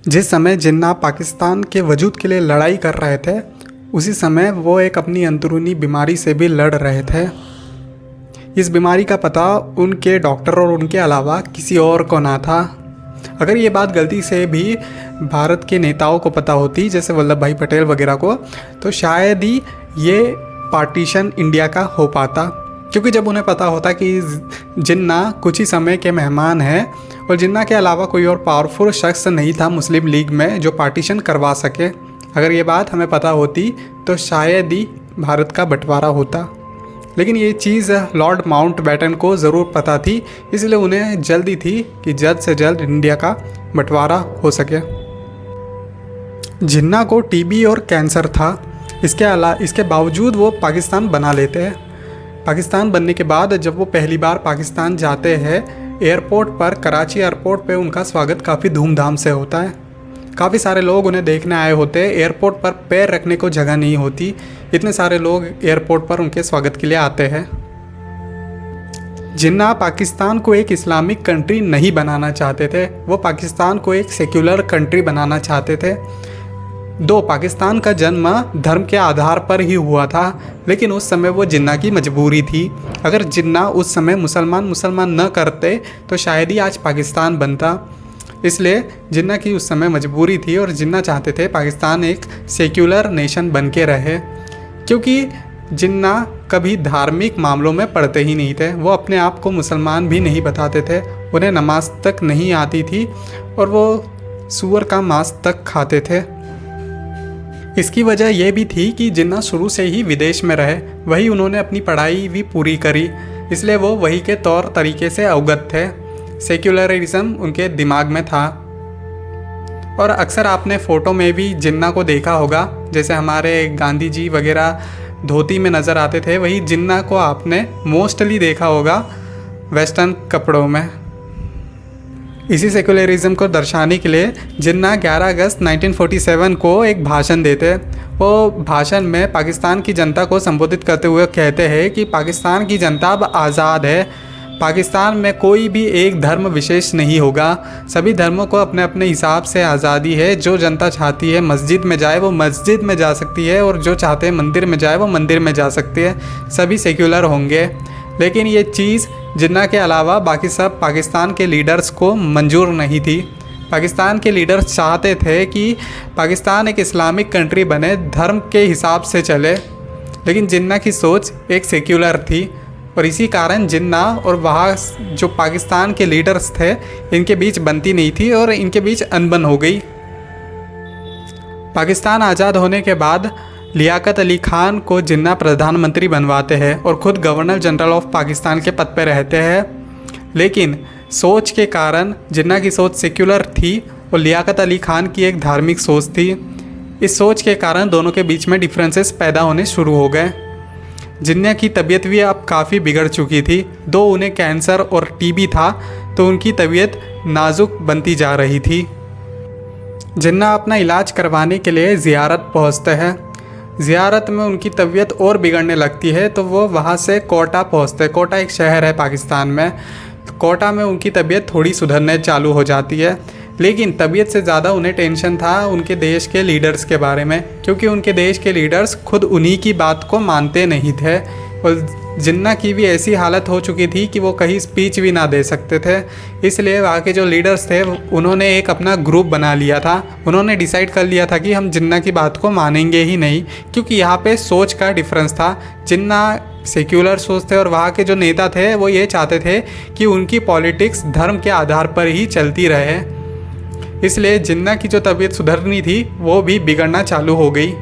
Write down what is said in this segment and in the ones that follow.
जिस समय जिन्ना पाकिस्तान के वजूद के लिए लड़ाई कर रहे थे, उसी समय वो एक अपनी अंदरूनी बीमारी से भी लड़ रहे थे। इस बीमारी का पता उनके डॉक्टर और उनके अलावा किसी और को ना था। अगर ये बात गलती से भी भारत के नेताओं को पता होती, जैसे वल्लभ भाई पटेल वगैरह को, तो शायद ही ये पार्टीशन इंडिया का हो पाता। क्योंकि जब उन्हें पता होता कि जिन्ना कुछ ही समय के मेहमान हैं और जिन्ना के अलावा कोई और पावरफुल शख्स नहीं था मुस्लिम लीग में जो पार्टीशन करवा सके, अगर ये बात हमें पता होती तो शायद ही भारत का बंटवारा होता। लेकिन ये चीज़ लॉर्ड माउंटबेटन को ज़रूर पता थी, इसलिए उन्हें जल्दी थी कि जल्द से जल्द इंडिया का बंटवारा हो सके। जिन्ना को टीबी और कैंसर था, इसके बावजूद वो पाकिस्तान बना लेते हैं। पाकिस्तान बनने के बाद जब वो पहली बार पाकिस्तान जाते हैं, एयरपोर्ट पर, कराची एयरपोर्ट पे उनका स्वागत काफ़ी धूमधाम से होता है। काफ़ी सारे लोग उन्हें देखने आए होते हैं। एयरपोर्ट पर पैर रखने को जगह नहीं होती, इतने सारे लोग एयरपोर्ट पर उनके स्वागत के लिए आते हैं। जिन्ना पाकिस्तान को एक इस्लामिक कंट्री नहीं बनाना चाहते थे, वो पाकिस्तान को एक सेक्युलर कंट्री बनाना चाहते थे। पाकिस्तान का जन्म धर्म के आधार पर ही हुआ था, लेकिन उस समय वो जिन्ना की मजबूरी थी। अगर जिन्ना उस समय मुसलमान न करते तो शायद ही आज पाकिस्तान बनता। इसलिए जिन्ना की उस समय मजबूरी थी और जिन्ना चाहते थे पाकिस्तान एक सेक्युलर नेशन बन के रहे। क्योंकि जिन्ना कभी धार्मिक मामलों में पढ़ते ही नहीं थे, वो अपने आप को मुसलमान भी नहीं बताते थे, उन्हें नमाज तक नहीं आती थी और वो सूअर का मांस तक खाते थे। इसकी वजह यह भी थी कि जिन्ना शुरू से ही विदेश में रहे, वही उन्होंने अपनी पढ़ाई भी पूरी करी, इसलिए वो वही के तौर तरीके से अवगत थे। सेक्युलरिज्म उनके दिमाग में था। और अक्सर आपने फ़ोटो में भी जिन्ना को देखा होगा, जैसे हमारे गांधी जी वगैरह धोती में नज़र आते थे, वही जिन्ना को आपने मोस्टली देखा होगा वेस्टर्न कपड़ों में। इसी सेक्युलरिज्म को दर्शाने के लिए जिन्ना 11 अगस्त 1947 को एक भाषण देते। वो भाषण में पाकिस्तान की जनता को संबोधित करते हुए कहते हैं कि पाकिस्तान की जनता अब आज़ाद है। पाकिस्तान में कोई भी एक धर्म विशेष नहीं होगा, सभी धर्मों को अपने अपने हिसाब से आज़ादी है। जो जनता चाहती है मस्जिद में जाए वो मस्जिद में जा सकती है, और जो चाहते हैं मंदिर में जाए वो मंदिर में जा सकती है, सभी सेक्युलर होंगे। लेकिन ये चीज़ जिन्ना के अलावा बाकी सब पाकिस्तान के लीडर्स को मंजूर नहीं थी। पाकिस्तान के लीडर्स चाहते थे कि पाकिस्तान एक इस्लामिक कंट्री बने, धर्म के हिसाब से चले, लेकिन जिन्ना की सोच एक सेक्युलर थी। और इसी कारण जिन्ना और वहाँ जो पाकिस्तान के लीडर्स थे, इनके बीच बनती नहीं थी और इनके बीच अनबन हो गई। पाकिस्तान आज़ाद होने के बाद लियाकत अली खान को जिन्ना प्रधानमंत्री बनवाते हैं और ख़ुद गवर्नर जनरल ऑफ पाकिस्तान के पद पर रहते हैं। लेकिन सोच के कारण जिन्ना की सोच सेक्युलर थी और लियाकत अली खान की एक धार्मिक सोच थी। इस सोच के कारण दोनों के बीच में डिफरेंसेस पैदा होने शुरू हो गए। जिन्ना की तबीयत भी अब काफ़ी बिगड़ चुकी थी। उन्हें कैंसर और टीबी था, तो उनकी तबीयत नाजुक बनती जा रही थी। जिन्ना अपना इलाज करवाने के लिए ज़ियारत पहुंचते हैं। ज़ियारत में उनकी तबीयत और बिगड़ने लगती है, तो वो वहाँ से कोटा पहुँचते हैं। कोटा एक शहर है पाकिस्तान में। तो कोटा में उनकी तबीयत थोड़ी सुधरने चालू हो जाती है, लेकिन तबीयत से ज़्यादा उन्हें टेंशन था उनके देश के लीडर्स के बारे में, क्योंकि उनके देश के लीडर्स खुद उन्हीं की बात को मानते नहीं थे। और जिन्ना की भी ऐसी हालत हो चुकी थी कि वो कहीं स्पीच भी ना दे सकते थे। इसलिए वहाँ के जो लीडर्स थे उन्होंने एक अपना ग्रुप बना लिया था। उन्होंने डिसाइड कर लिया था कि हम जिन्ना की बात को मानेंगे ही नहीं, क्योंकि यहाँ पे सोच का डिफरेंस था। जिन्ना सेक्युलर सोच थे और वहाँ के जो नेता थे वो ये चाहते थे कि उनकी पॉलिटिक्स धर्म के आधार पर ही चलती रहे। इसलिए जिन्ना की जो तबीयत सुधरनी थी वो भी बिगड़ना चालू हो गई।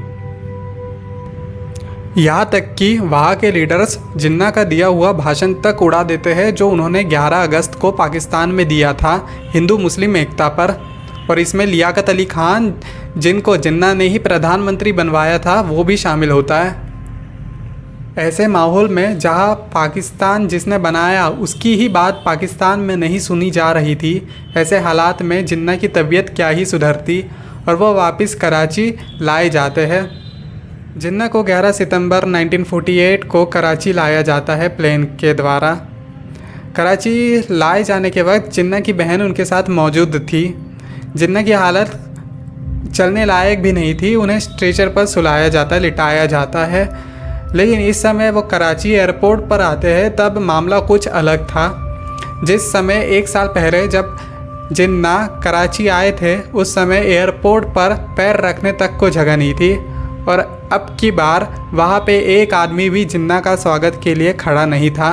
यहाँ तक कि वहाँ के लीडर्स जिन्ना का दिया हुआ भाषण तक उड़ा देते हैं, जो उन्होंने 11 अगस्त को पाकिस्तान में दिया था हिंदू मुस्लिम एकता पर। और इसमें लियाकत अली खान, जिनको जिन्ना ने ही प्रधानमंत्री बनवाया था, वो भी शामिल होता है। ऐसे माहौल में जहाँ पाकिस्तान जिसने बनाया उसकी ही बात पाकिस्तान में नहीं सुनी जा रही थी, ऐसे हालात में जिन्ना की तबीयत क्या ही सुधरती और वो वापस कराची लाए जाते हैं। जिन्ना को 11 सितंबर 1948 को कराची लाया जाता है प्लेन के द्वारा। कराची लाए जाने के वक्त जिन्ना की बहन उनके साथ मौजूद थी। जिन्ना की हालत चलने लायक भी नहीं थी। उन्हें स्ट्रेचर पर सुलाया जाता है, लिटाया जाता है। लेकिन इस समय वो कराची एयरपोर्ट पर आते हैं तब मामला कुछ अलग था। जिस समय 1 साल पहले जब जिन्ना कराची आए थे उस समय एयरपोर्ट पर पैर रखने तक को जगह नहीं थी, और अब की बार वहाँ पे एक आदमी भी जिन्ना का स्वागत के लिए खड़ा नहीं था।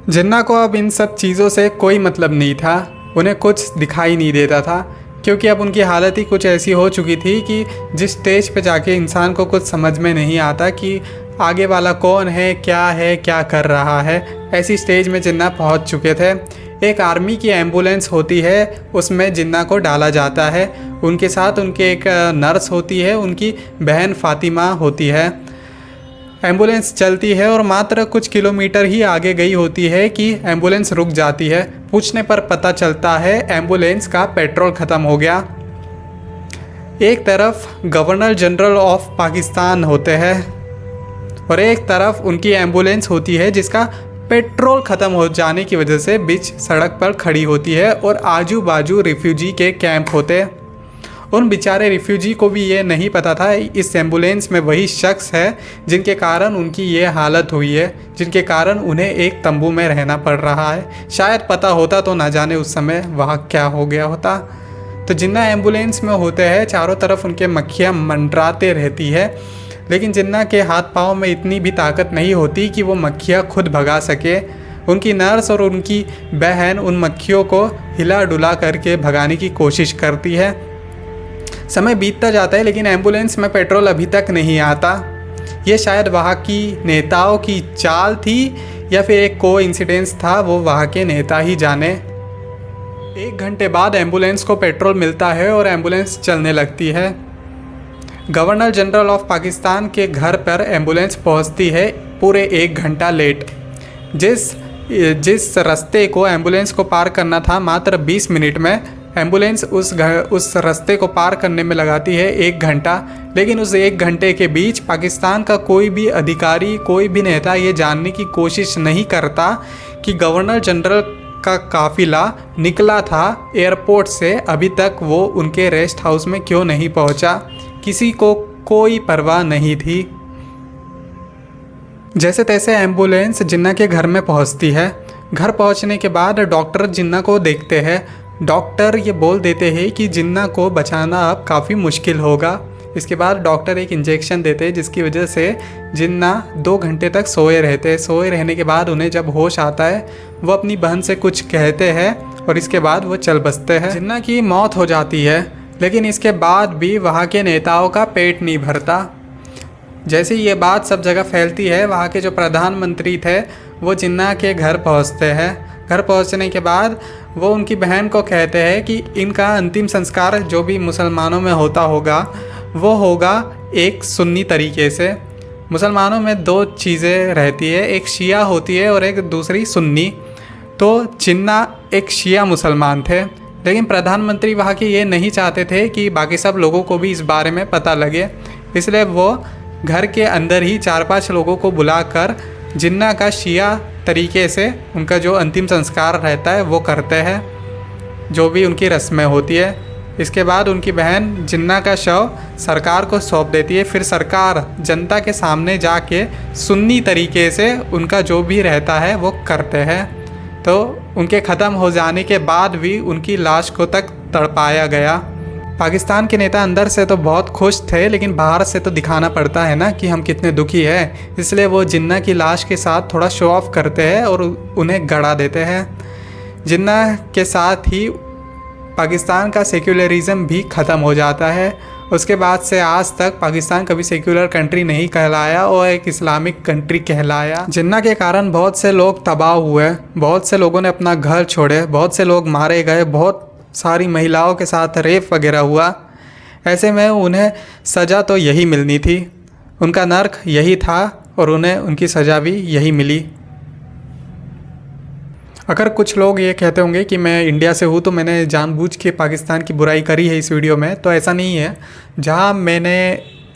जिन्ना को अब इन सब चीज़ों से कोई मतलब नहीं था, उन्हें कुछ दिखाई नहीं देता था, क्योंकि अब उनकी हालत ही कुछ ऐसी हो चुकी थी कि जिस स्टेज पे जाके इंसान को कुछ समझ में नहीं आता कि आगे वाला कौन है, क्या कर रहा है। ऐसी स्टेज में जिन्ना पहुंच चुके थे। एक आर्मी की एम्बुलेंस होती है, उसमें जिन्ना को डाला जाता है। उनके साथ उनके एक नर्स होती है, उनकी बहन फ़ातिमा होती है। एम्बुलेंस चलती है और मात्र कुछ किलोमीटर ही आगे गई होती है कि एम्बुलेंस रुक जाती है। पूछने पर पता चलता है एम्बुलेंस का पेट्रोल ख़त्म हो गया। एक तरफ गवर्नर जनरल ऑफ पाकिस्तान होते हैं और एक तरफ उनकी एम्बुलेंस होती है जिसका पेट्रोल ख़त्म हो जाने की वजह से बीच सड़क पर खड़ी होती है, और आजू बाजू रिफ्यूजी के कैंप होते हैं। उन बेचारे रिफ्यूजी को भी ये नहीं पता था इस एम्बुलेंस में वही शख्स है जिनके कारण उनकी ये हालत हुई है, जिनके कारण उन्हें एक तंबू में रहना पड़ रहा है। शायद पता होता तो ना जाने उस समय वहाँ क्या हो गया होता। तो जिन्ना एम्बुलेंस में होते हैं, चारों तरफ उनके मक्खियाँ मंडराते रहती है, लेकिन जिन्ना के हाथ पाँव में इतनी भी ताकत नहीं होती कि वो मक्खियाँ खुद भगा सके। उनकी नर्स और उनकी बहन उन मक्खियों को हिला डुला करके भगाने की कोशिश करती है। समय बीतता जाता है लेकिन एम्बुलेंस में पेट्रोल अभी तक नहीं आता। ये शायद वहाँ की नेताओं की चाल थी या फिर एक कोइंसिडेंस था, वो वहाँ के नेता ही जाने। 1 घंटे बाद एम्बुलेंस को पेट्रोल मिलता है और एम्बुलेंस चलने लगती है। गवर्नर जनरल ऑफ पाकिस्तान के घर पर एम्बुलेंस पहुंचती है पूरे 1 घंटा लेट। जिस रास्ते को एम्बुलेंस को पार करना था मात्र 20 मिनट में, एम्बुलेंस उस रास्ते को पार करने में लगाती है 1 घंटा। लेकिन उस 1 घंटे के बीच पाकिस्तान का कोई भी अधिकारी, कोई भी नेता ये जानने की कोशिश नहीं करता कि गवर्नर जनरल का काफ़िला निकला था एयरपोर्ट से, अभी तक वो उनके रेस्ट हाउस में क्यों नहीं पहुंचा। किसी को कोई परवाह नहीं थी। जैसे तैसे एम्बुलेंस जिन्ना के घर में पहुंचती है। घर पहुंचने के बाद डॉक्टर जिन्ना को देखते हैं। डॉक्टर ये बोल देते हैं कि जिन्ना को बचाना अब काफ़ी मुश्किल होगा। इसके बाद डॉक्टर एक इंजेक्शन देते हैं जिसकी वजह से जिन्ना 2 घंटे तक सोए रहते हैं। सोए रहने के बाद उन्हें जब होश आता है वो अपनी बहन से कुछ कहते हैं और इसके बाद वो चल बसते हैं। जिन्ना की मौत हो जाती है, लेकिन इसके बाद भी वहाँ के नेताओं का पेट नहीं भरता। जैसे ये बात सब जगह फैलती है, वहाँ के जो प्रधानमंत्री थे वो जिन्ना के घर पहुँचते हैं। घर पहुँचने के बाद वो उनकी बहन को कहते हैं कि इनका अंतिम संस्कार जो भी मुसलमानों में होता होगा वो होगा एक सुन्नी तरीके से। मुसलमानों में 2 चीज़ें रहती है, एक शिया होती है और एक दूसरी सुन्नी। तो जिन्ना एक शिया मुसलमान थे, लेकिन प्रधानमंत्री वहाँ के ये नहीं चाहते थे कि बाकी सब लोगों को भी इस बारे में पता लगे, इसलिए वो घर के अंदर ही 4-5 लोगों को बुलाकर जिन्ना का शिया तरीके से उनका जो अंतिम संस्कार रहता है वो करते हैं, जो भी उनकी रस्में होती है। इसके बाद उनकी बहन जिन्ना का शव सरकार को सौंप देती है। फिर सरकार जनता के सामने जाके सुन्नी तरीके से उनका जो भी रहता है वो करते हैं। तो उनके ख़त्म हो जाने के बाद भी उनकी लाश को तक तड़पाया गया। पाकिस्तान के नेता अंदर से तो बहुत खुश थे, लेकिन बाहर से तो दिखाना पड़ता है ना कि हम कितने दुखी हैं, इसलिए वो जिन्ना की लाश के साथ थोड़ा शो ऑफ करते हैं और उन्हें गड़ा देते हैं। जिन्ना के साथ ही पाकिस्तान का सेक्युलरिज़म भी ख़त्म हो जाता है। उसके बाद से आज तक पाकिस्तान कभी सेक्युलर कंट्री नहीं कहलाया और एक इस्लामिक कंट्री कहलाया। जिन्ना के कारण बहुत से लोग तबाह हुए, बहुत से लोगों ने अपना घर छोड़े, बहुत से लोग मारे गए, बहुत सारी महिलाओं के साथ रेप वगैरह हुआ। ऐसे में उन्हें सज़ा तो यही मिलनी थी, उनका नर्क यही था और उन्हें उनकी सज़ा भी यही मिली। अगर कुछ लोग ये कहते होंगे कि मैं इंडिया से हूँ तो मैंने जानबूझ के पाकिस्तान की बुराई करी है इस वीडियो में, तो ऐसा नहीं है।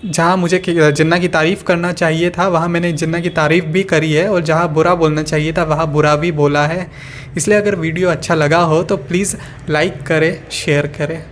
जहाँ मुझे जिन्ना की तारीफ़ करना चाहिए था वहाँ मैंने जिन्ना की तारीफ़ भी करी है, और जहाँ बुरा बोलना चाहिए था वहाँ बुरा भी बोला है। इसलिए अगर वीडियो अच्छा लगा हो तो प्लीज़ लाइक करें, शेयर करें।